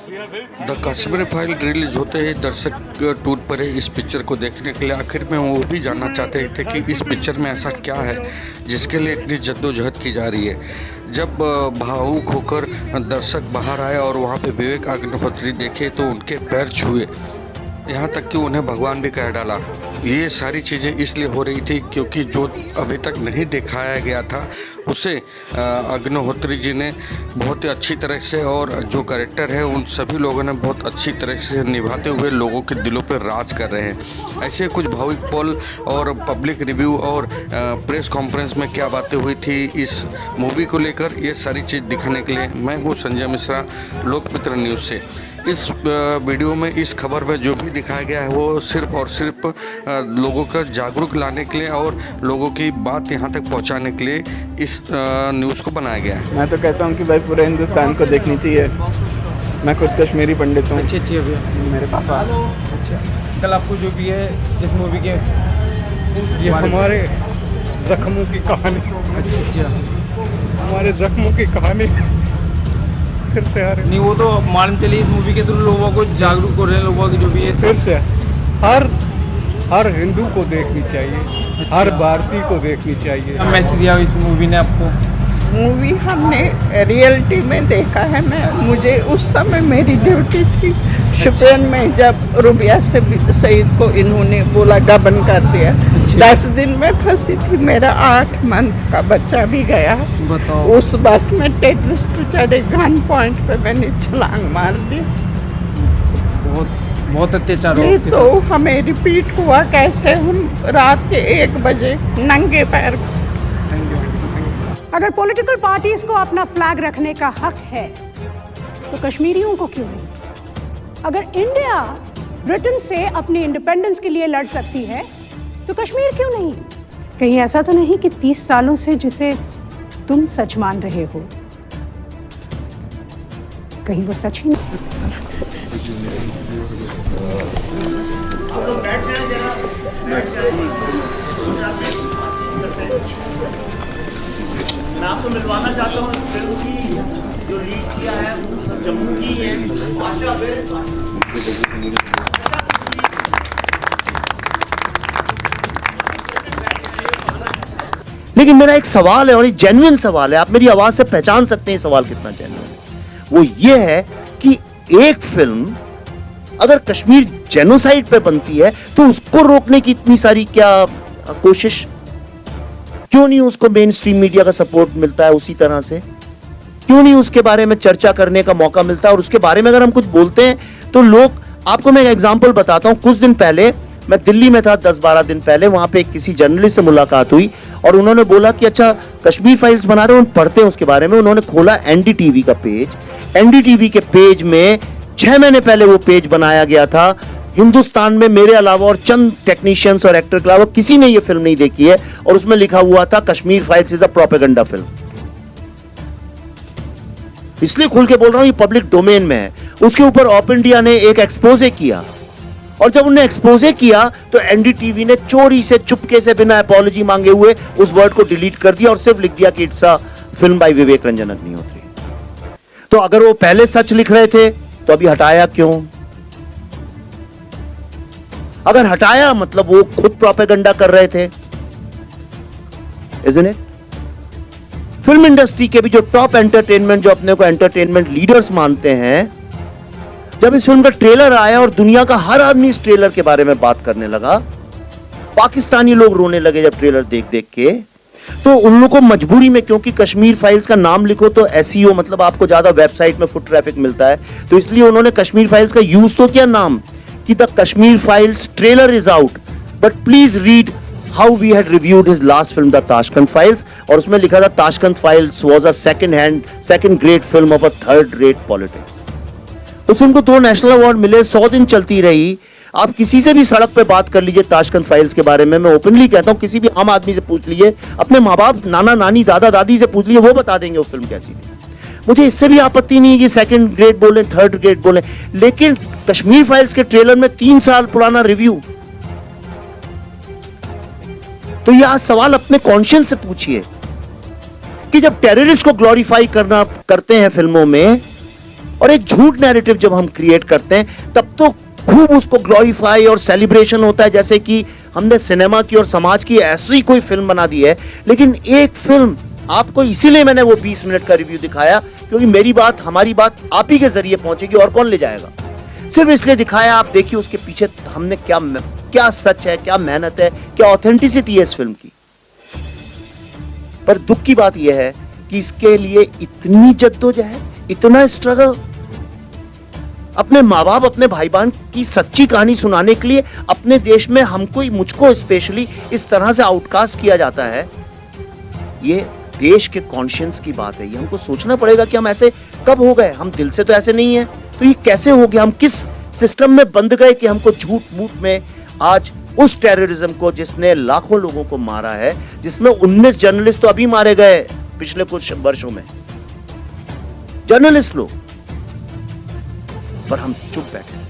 The Kashmir file release होते ही दर्शक टूट पड़े इस पिक्चर को देखने के लिए। आखिर में वो भी जानना चाहते थे कि इस पिक्चर में ऐसा क्या है जिसके लिए इतनी जद्दोजहद की जा रही है। जब भावुक होकर दर्शक बाहर आए और वहाँ पे विवेक अग्निहोत्री देखे तो उनके पैर छुए, यहाँ तक कि उन्हें भगवान भी कह डाला। ये सारी चीज़ें इसलिए हो रही थी क्योंकि जो अभी तक नहीं दिखाया गया था उसे अग्निहोत्री जी ने बहुत ही अच्छी तरह से, और जो कैरेक्टर है उन सभी लोगों ने बहुत अच्छी तरह से निभाते हुए लोगों के दिलों पर राज कर रहे हैं। ऐसे कुछ भावुक पल और पब्लिक रिव्यू और प्रेस कॉन्फ्रेंस में क्या बातें हुई थी इस मूवी को लेकर, ये सारी चीज़ दिखाने के लिए मैं हूँ संजय मिश्रा, लोकमित्र न्यूज़ से। इस वीडियो में, इस खबर में जो भी दिखाया गया है वो सिर्फ और सिर्फ लोगों का जागरूक लाने के लिए और लोगों की बात यहाँ तक पहुँचाने के लिए इस न्यूज़ को बनाया गया है। मैं तो कहता हूँ कि भाई पूरे हिंदुस्तान को देखनी चाहिए। मैं खुद कश्मीरी पंडित हूँ। अच्छी भैया, मेरे पापा। अच्छा, कल आपको जो भी है इस मूवी के ये हमारे जख्मों की कहानी, अच्छा हमारे जख्मों की कहानी फिर से आ रही, नहीं, वो तो मालूम चली इस मूवी के थ्रू लोगों को जागरूक कर रहे हैं, लोगों की जो भी है फिर से हर हिंदू को देखनी चाहिए, हर भारतीय को देखनी चाहिए। मैसेज दिया इस मूवी ने आपको। मूवी हमने रियलिटी में देखा है। मुझे उस समय मेरी ड्यूटी थी शुपियन में जब रुबिया से सईद को इन्होंने बोला गबन कर दिया। 10 दिन में फंसी थी, मेरा 8 मंथ का बच्चा भी गया। बताओ। उस बस में टेररिस्ट चढ़े, गन पॉइंट पे मैंने छलांग मार दी। बहुत अत्याचार ये तो हमें रिपीट हुआ कैसे, हम रात के 1 बजे नंगे पैर। अगर पॉलिटिकल पार्टीज को अपना फ्लैग रखने का हक है तो कश्मीरियों को क्यों नहीं? अगर इंडिया ब्रिटेन से अपनी इंडिपेंडेंस के लिए लड़ सकती है तो कश्मीर क्यों नहीं? कहीं ऐसा तो नहीं कि 30 सालों से जिसे तुम सच मान रहे हो कहीं वो सच ही नहीं? मैं आपको मिलवाना चाहता हूँ फिल्म की जो लीड किया है जम्मू की है आशा। लेकिन मेरा एक सवाल है और एक जेन्युइन सवाल है, आप मेरी आवाज से पहचान सकते हैं सवाल कितना जेन्युइन है। वो ये है कि एक फिल्म अगर कश्मीर जेनोसाइड पे बनती है तो उसको रोकने की इतनी सारी क्या कोशिश, क्यों नहीं उसको मेन स्ट्रीम मीडिया का सपोर्ट मिलता है? उसी तरह से क्यों नहीं उसके बारे में चर्चा करने का मौका मिलता है? और उसके बारे में अगर हम कुछ बोलते हैं तो लोग, आपको मैं एक एग्जांपल बताता हूं। कुछ दिन पहले मैं दिल्ली में था, 10-12 दिन पहले, वहां पे किसी जर्नलिस्ट से मुलाकात हुई और उन्होंने बोला कि अच्छा कश्मीर फाइल्स बना रहे हो, हम पढ़ते हैं उसके बारे में। उन्होंने खोला एनडीटीवी का पेज। एनडीटीवी के पेज में 6 महीने पहले वो पेज बनाया गया था। हिंदुस्तान में मेरे अलावा और चंद टेक्नीशियंस और एक्टर के अलावा किसी ने ये फिल्म नहीं देखी है, और उसमें लिखा हुआ था Kashmir files is a propaganda film. इसलिए खुल के बोल रहा हूं, ये पब्लिक डोमेन में है। उसके ऊपर ऑप इंडिया ने एक एक्सपोजे किया, और जब उन्होंने एक्सपोजे किया तो एनडीटीवी ने चोरी से, चुपके से, बिना अपॉलॉजी मांगे हुए उस वर्ड को डिलीट कर दिया और सिर्फ लिख दिया कि इट्स अ फिल्म बाय विवेक रंजन अग्निहोत्री। तो अगर वो पहले सच लिख रहे थे तो अभी हटाया क्यों? अगर हटाया मतलब वो खुद प्रोपेगेंडा कर रहे थे, isn't it? फिल्म इंडस्ट्री के भी जो टॉप एंटरटेनमेंट, जो अपने को एंटरटेनमेंट लीडर्स मानते हैं, जब इस फिल्म का ट्रेलर आया और दुनिया का हर आदमी इस ट्रेलर के बारे में बात करने लगा, पाकिस्तानी लोग रोने लगे जब ट्रेलर देख देख के, तो उन लोगों को मजबूरी में, क्योंकि कश्मीर फाइल्स का नाम लिखो तो एसईओ मतलब आपको ज्यादा वेबसाइट में फुट ट्रैफिक मिलता है, तो इसलिए उन्होंने कश्मीर फाइल्स का यूज तो किया नाम कि the Kashmir files trailer is out, but please read how we had reviewed his last film the Tashkent files, और उसमें लिखा था Tashkent files was a second great film of a third rate politics. उस film को 2 national award मिले, 100 दिन चलती रही। आप किसी से भी सड़क पे बात कर लीजिए ताशकंद फाइल्स के बारे में, मैं ओपनली कहता हूं, किसी भी आम आदमी से पूछ लीजिए, अपने माँ बाप, नाना नानी, दादा दादी से पूछ लीजिए, वो बता देंगे वो फिल्म कैसी थी। मुझे इससे भी आपत्ति नहीं है कि सेकंड ग्रेड बोले, थर्ड ग्रेड बोले, लेकिन कश्मीर फाइल्स के ट्रेलर में 3 साल पुराना रिव्यू, तो ये आज सवाल अपने कॉन्शियंस से पूछिए कि जब टेररिस्ट को ग्लोरीफाई करते हैं फिल्मों में, और एक झूठ नैरेटिव जब हम क्रिएट करते हैं तब तो खूब उसको ग्लोरीफाई और सेलिब्रेशन होता है, जैसे कि हमने सिनेमा की और समाज की ऐसी कोई फिल्म बना दी है। लेकिन एक फिल्म आपको, इसीलिए मैंने वो 20 मिनट का रिव्यू दिखाया, क्योंकि मेरी बात, हमारी बात आप ही के जरिए पहुंचेगी और कौन ले जाएगा। सिर्फ इसलिए दिखाया, आप देखिए उसके पीछे हमने क्या सच है, क्या मेहनत है, क्या ऑथेंटिसिटी है इस फिल्म की। पर दुख की बात यह है कि इसके लिए इतनी जद्दोजहद, इतना स्ट्रगल, अपने माँ बाप, अपने भाई बहन की सच्ची कहानी सुनाने के लिए अपने देश में हमको, मुझको स्पेशली इस तरह से आउटकास्ट किया जाता है। ये देश के कॉन्शियंस की बात है। ये हमको सोचना पड़ेगा कि हम ऐसे कब हो गए। हम दिल से तो ऐसे नहीं है, तो ये कैसे हो गया? हम किस सिस्टम में बंद गए कि हमको झूठ मूठ में आज उस टेररिज्म को, जिसने लाखों लोगों को मारा है, जिसमें 19 जर्नलिस्ट तो अभी मारे गए पिछले कुछ वर्षों में, जर्नलिस्ट लोग, पर हम चुप बैठे।